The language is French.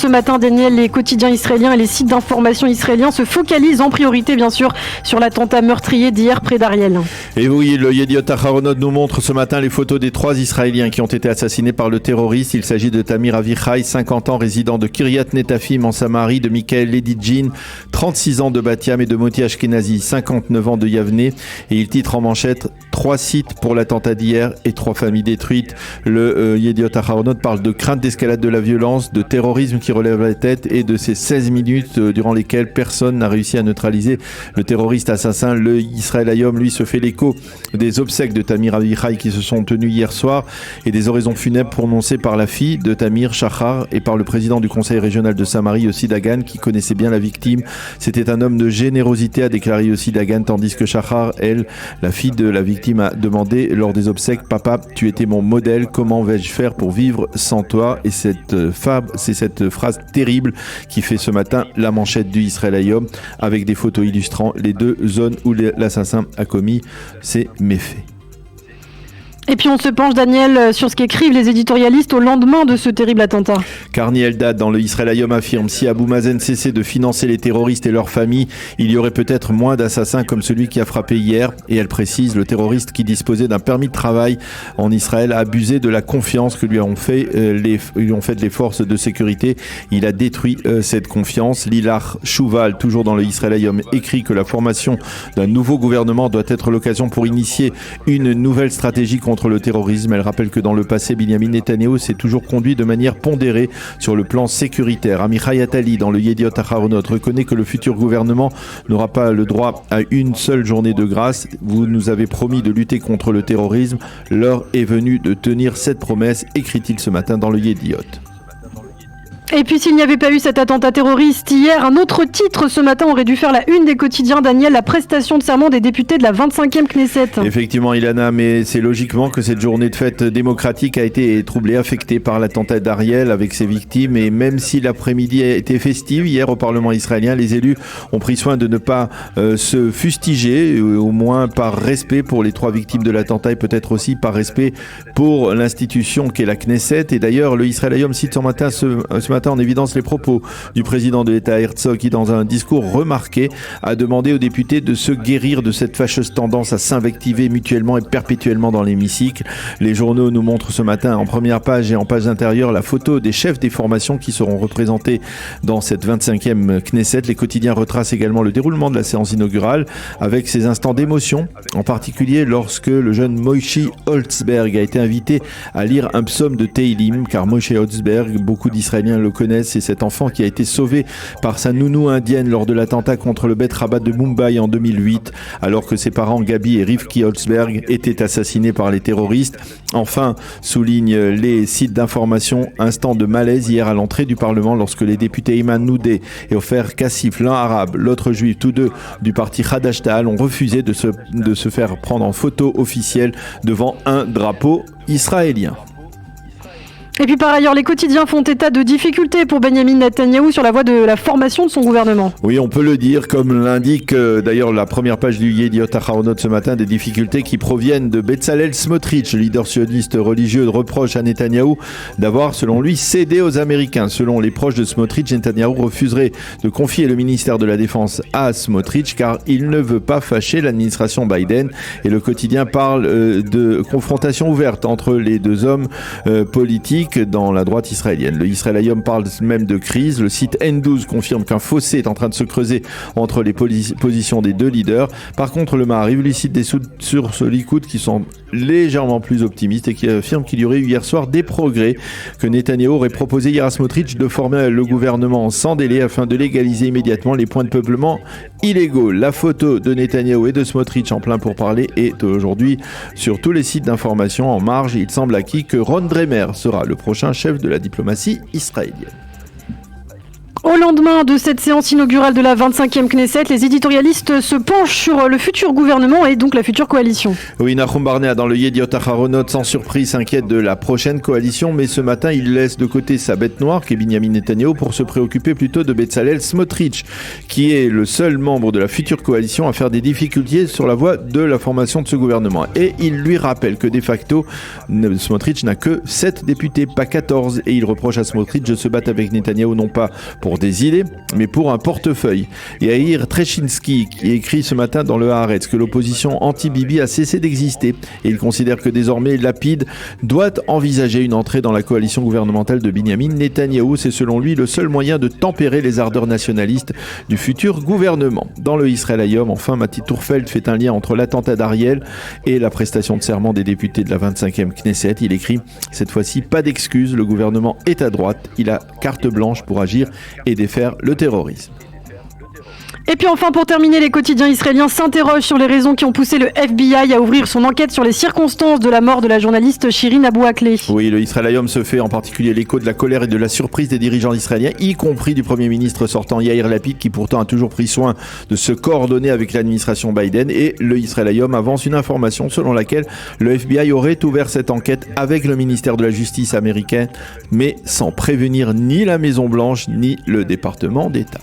ce matin, Daniel, les quotidiens israéliens et les sites d'information israéliens se focalisent en priorité, bien sûr, sur l'attentat meurtrier d'hier près d'Ariel. Et oui, le Yediot Aharonot nous montre ce matin les photos des 3 Israéliens qui ont été assassinés par le terroriste. Il s'agit de Tamir Avichai, 50 ans, résident de Kiryat Netafim en Samarie, de Michael Ledidjin, 36 ans de Bat-Yam et de Moti Ashkenazi, 59 ans de Yavne. Et il titre en manchette 3 sites pour l'attentat d'hier et 3 familles détruites. Le Yediot Aharonot parle de crainte d'escalade de la violence, de terrorisme qui relève la tête et de ces 16 minutes durant lesquelles personne n'a réussi à neutraliser le terroriste assassin. Le Israël Hayom, lui, se fait l'écho des obsèques de Tamir Avichai qui se sont tenues hier soir et des oraisons funèbres prononcées par la fille de Tamir, Shachar, et par le président du conseil régional de Samarie, Yossi Dagan, qui connaissait bien la victime. C'était un homme de générosité, a déclaré Yossi Dagan, tandis que Shachar, elle, la fille de la victime, a demandé lors des obsèques: papa, tu étais mon modèle, comment vais-je faire pour vivre sans toi? Et c'est cette phrase terrible qui fait ce matin la manchette du Israël Hayom, avec des photos illustrant les 2 zones où l'assassin a commis ses méfaits. Et puis on se penche, Daniel, sur ce qu'écrivent les éditorialistes au lendemain de ce terrible attentat. Karni Eldad, dans le Israël Hayom, affirme: si Abou Mazen cessait de financer les terroristes et leurs familles, il y aurait peut-être moins d'assassins comme celui qui a frappé hier. Et elle précise: le terroriste qui disposait d'un permis de travail en Israël a abusé de la confiance que lui ont fait les forces de sécurité. Il a détruit cette confiance. Lilar Chouval, toujours dans le Israël Hayom, écrit que la formation d'un nouveau gouvernement doit être l'occasion pour initier une nouvelle stratégie contre le terrorisme. Elle rappelle que dans le passé, Binyamin Netanyahou s'est toujours conduit de manière pondérée sur le plan sécuritaire. Amichai Attali, dans le Yediot Aharonot, reconnaît que le futur gouvernement n'aura pas le droit à une seule journée de grâce. Vous nous avez promis de lutter contre le terrorisme. L'heure est venue de tenir cette promesse, écrit-il ce matin dans le Yediot. Et puis s'il n'y avait pas eu cet attentat terroriste hier, un autre titre ce matin aurait dû faire la une des quotidiens, Daniel, la prestation de serment des députés de la 25e Knesset. Effectivement, Ilana, mais c'est logiquement que cette journée de fête démocratique a été troublée, affectée par l'attentat d'Ariel avec ses victimes. Et même si l'après-midi a été festive hier au Parlement israélien, les élus ont pris soin de ne pas se fustiger, au moins par respect pour les 3 victimes de l'attentat et peut-être aussi par respect pour l'institution qu'est la Knesset. Et d'ailleurs, le Israël Hayom cite ce matin en évidence les propos du président de l'État Herzog, qui dans un discours remarqué a demandé aux députés de se guérir de cette fâcheuse tendance à s'invectiver mutuellement et perpétuellement dans l'hémicycle. Les journaux nous montrent ce matin en première page et en page intérieure la photo des chefs des formations qui seront représentés dans cette 25e Knesset. Les quotidiens retracent également le déroulement de la séance inaugurale avec ses instants d'émotion, en particulier lorsque le jeune Moshe Holtzberg a été invité à lire un psaume de Teilim, car Moshe Holtzberg, beaucoup d'Israéliens le connaissent, c'est cet enfant qui a été sauvé par sa nounou indienne lors de l'attentat contre le Beth Rabat de Mumbai en 2008, alors que ses parents Gabi et Rivki Holtzberg étaient assassinés par les terroristes. Enfin, soulignent les sites d'information, instant de malaise hier à l'entrée du Parlement lorsque les députés Iman Noudé et Ofer Kassif, l'un arabe, l'autre juif, tous 2 du parti Hadash Ta'al, ont refusé de se faire prendre en photo officielle devant un drapeau israélien. Et puis par ailleurs, les quotidiens font état de difficultés pour Benyamin Netanyahou sur la voie de la formation de son gouvernement. Oui, on peut le dire, comme l'indique d'ailleurs la première page du Yediot Aharonot ce matin, des difficultés qui proviennent de Betzalel Smotrich, leader sioniste religieux, reproche à Netanyahou d'avoir, selon lui, cédé aux Américains. Selon les proches de Smotrich, Netanyahou refuserait de confier le ministère de la Défense à Smotrich car il ne veut pas fâcher l'administration Biden. Et le quotidien parle de confrontation ouverte entre les 2 hommes politiques dans la droite israélienne. Le Israël Hayom parle même de crise. Le site N12 confirme qu'un fossé est en train de se creuser entre les positions des 2 leaders. Par contre, le Maariv lui cite des sources Likoud qui sont légèrement plus optimistes et qui affirment qu'il y aurait eu hier soir des progrès, que Netanyahou aurait proposé hier à Smotrich de former le gouvernement sans délai afin de légaliser immédiatement les points de peuplement illégaux. La photo de Netanyahou et de Smotrich en plein pourparlers est aujourd'hui sur tous les sites d'information. En marge, il semble acquis que Ron Dremer sera le prochain chef de la diplomatie israélienne. Au lendemain de cette séance inaugurale de la 25e Knesset, les éditorialistes se penchent sur le futur gouvernement et donc la future coalition. Oui, Nahum Barnea dans le Yediot Aharonot, sans surprise, s'inquiète de la prochaine coalition, mais ce matin, il laisse de côté sa bête noire, qui est Binyamin Netanyahu, pour se préoccuper plutôt de Bezalel Smotrich, qui est le seul membre de la future coalition à faire des difficultés sur la voie de la formation de ce gouvernement. Et il lui rappelle que de facto, Smotrich n'a que 7 députés, pas 14, et il reproche à Smotrich de se battre avec Netanyahu non pas pour des idées, mais pour un portefeuille. Yair Trechinsky, qui écrit ce matin dans le Haaretz que l'opposition anti-Bibi a cessé d'exister, et il considère que désormais Lapid doit envisager une entrée dans la coalition gouvernementale de Binyamin Netanyahou. C'est selon lui le seul moyen de tempérer les ardeurs nationalistes du futur gouvernement. Dans le Israël Hayom, enfin, Mati Tourfeld fait un lien entre l'attentat d'Ariel et la prestation de serment des députés de la 25e Knesset. Il écrit « Cette fois-ci, pas d'excuses, le gouvernement est à droite, il a carte blanche pour agir et défaire le terrorisme. » Et puis enfin, pour terminer, les quotidiens israéliens s'interrogent sur les raisons qui ont poussé le FBI à ouvrir son enquête sur les circonstances de la mort de la journaliste Shirin Abu Akleh. Oui, le Israël Hayom se fait en particulier l'écho de la colère et de la surprise des dirigeants israéliens, y compris du Premier ministre sortant Yair Lapid, qui pourtant a toujours pris soin de se coordonner avec l'administration Biden. Et le Israël Hayom avance une information selon laquelle le FBI aurait ouvert cette enquête avec le ministère de la Justice américain, mais sans prévenir ni la Maison Blanche ni le département d'État.